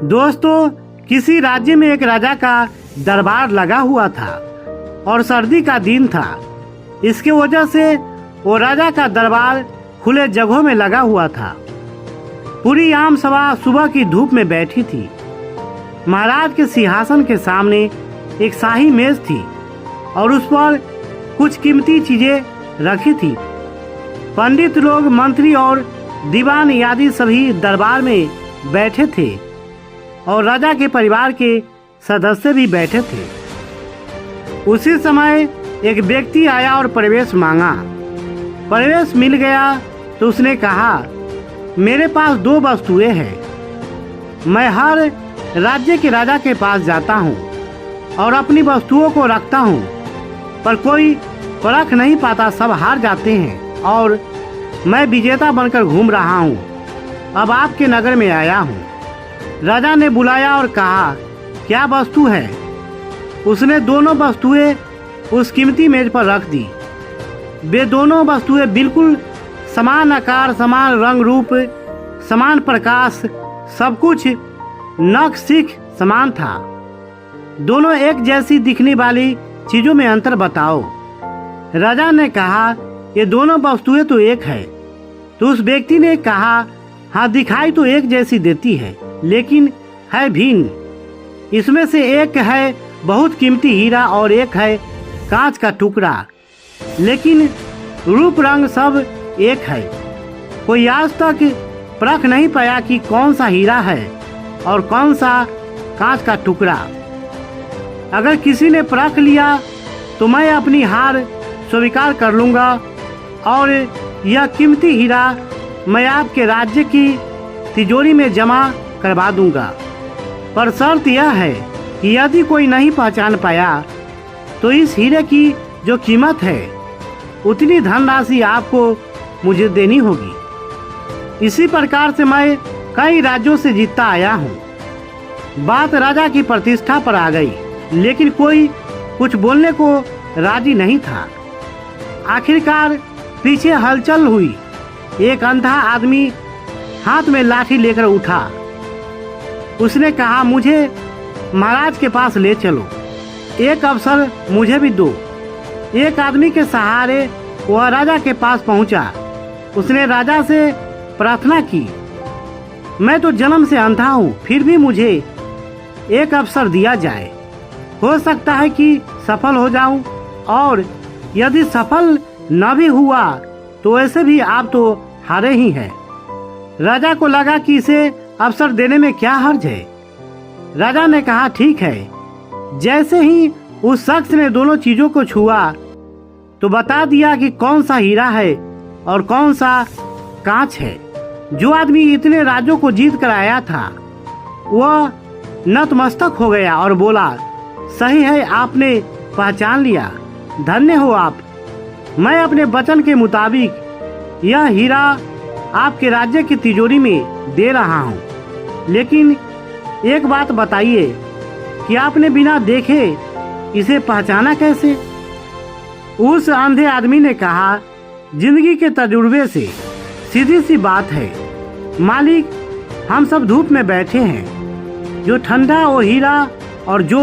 दोस्तों, किसी राज्य में एक राजा का दरबार लगा हुआ था और सर्दी का दिन था। इसके वजह से वो राजा का दरबार खुले जगहों में लगा हुआ था। पूरी आम सभा सुबह की धूप में बैठी थी। महाराज के सिंहासन के सामने एक शाही मेज थी और उस पर कुछ कीमती चीजें रखी थी। पंडित लोग, मंत्री और दीवान आदि सभी दरबार में बैठे थे और राजा के परिवार के सदस्य भी बैठे थे। उसी समय एक व्यक्ति आया और प्रवेश मांगा। प्रवेश मिल गया तो उसने कहा, मेरे पास 2 वस्तुएं हैं। मैं हर राज्य के राजा के पास जाता हूँ और अपनी वस्तुओं को रखता हूँ, पर कोई परख नहीं पाता, सब हार जाते हैं और मैं विजेता बनकर घूम रहा हूँ। अब आपके नगर में आया हूँ। राजा ने बुलाया और कहा, क्या वस्तु है? उसने दोनों वस्तुएं उस कीमती मेज पर रख दी। वे दोनों वस्तुएं बिल्कुल समान आकार, समान रंग रूप, समान प्रकाश, सब कुछ नख सीख समान था। दोनों एक जैसी दिखने वाली चीजों में अंतर बताओ। राजा ने कहा, ये दोनों वस्तुएं तो एक है। तो उस व्यक्ति ने कहा, हाँ, दिखाई तो एक जैसी देती है, लेकिन है भिन्न। इसमें से एक है बहुत कीमती हीरा और एक है कांच का टुकड़ा, लेकिन रूप रंग सब एक है। कोई आज तक परख नहीं पाया कि कौन सा हीरा है और कौन सा कांच का टुकड़ा। अगर किसी ने परख लिया तो मैं अपनी हार स्वीकार कर लूँगा और यह कीमती हीरा मैं आपके राज्य की तिजोरी में जमा करवा दूंगा। पर शर्त यह है कि यदि कोई नहीं पहचान पाया तो इस हीरे की जो कीमत है उतनी धनराशि आपको मुझे देनी होगी। इसी प्रकार से मैं कई राज्यों से जीतता आया हूँ। बात राजा की प्रतिष्ठा पर आ गई, लेकिन कोई कुछ बोलने को राजी नहीं था। आखिरकार पीछे हलचल हुई। एक अंधा आदमी हाथ में लाठी लेकर उठा। उसने कहा, मुझे महाराज के पास ले चलो, एक अवसर मुझे भी दो। एक आदमी के सहारे वह राजा के पास पहुंचा। उसने राजा से प्रार्थना की, मैं तो जन्म से अंधा हूँ, फिर भी मुझे एक अवसर दिया जाए। हो सकता है कि सफल हो जाऊं, और यदि सफल न भी हुआ तो ऐसे भी आप तो हारे ही हैं। राजा को लगा कि इसे अवसर देने में क्या हर्ज है। राजा ने कहा, ठीक है। जैसे ही उस शख्स ने दोनों चीजों को छुआ तो बता दिया कि कौन सा हीरा है और कौन सा कांच है। जो आदमी इतने राज्यों को जीत कर आया था वह नतमस्तक हो गया और बोला, सही है, आपने पहचान लिया, धन्य हो आप। मैं अपने वचन के मुताबिक यह हीरा आपके राज्य की तिजोरी में दे रहा हूँ। लेकिन एक बात बताइए कि आपने बिना देखे इसे पहचाना कैसे? उस अंधे आदमी ने कहा, जिंदगी के तजुर्बे से, सीधी सी बात है मालिक, हम सब धूप में बैठे हैं। जो ठंडा वो हीरा और जो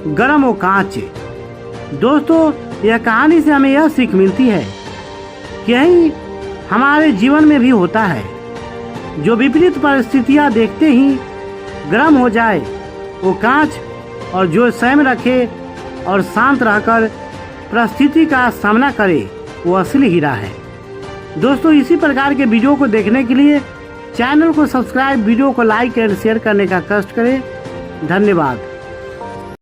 गर्म वो कांच। दोस्तों, यह कहानी से हमें यह सीख मिलती है कि यही हमारे जीवन में भी होता है। जो विपरीत परिस्थितियां देखते ही गर्म हो जाए वो कांच, और जो संयम रखे और शांत रहकर परिस्थिति का सामना करे वो असली हीरा है। दोस्तों, इसी प्रकार के वीडियो को देखने के लिए चैनल को सब्सक्राइब, वीडियो को लाइक एंड शेयर करने का कष्ट करें। धन्यवाद।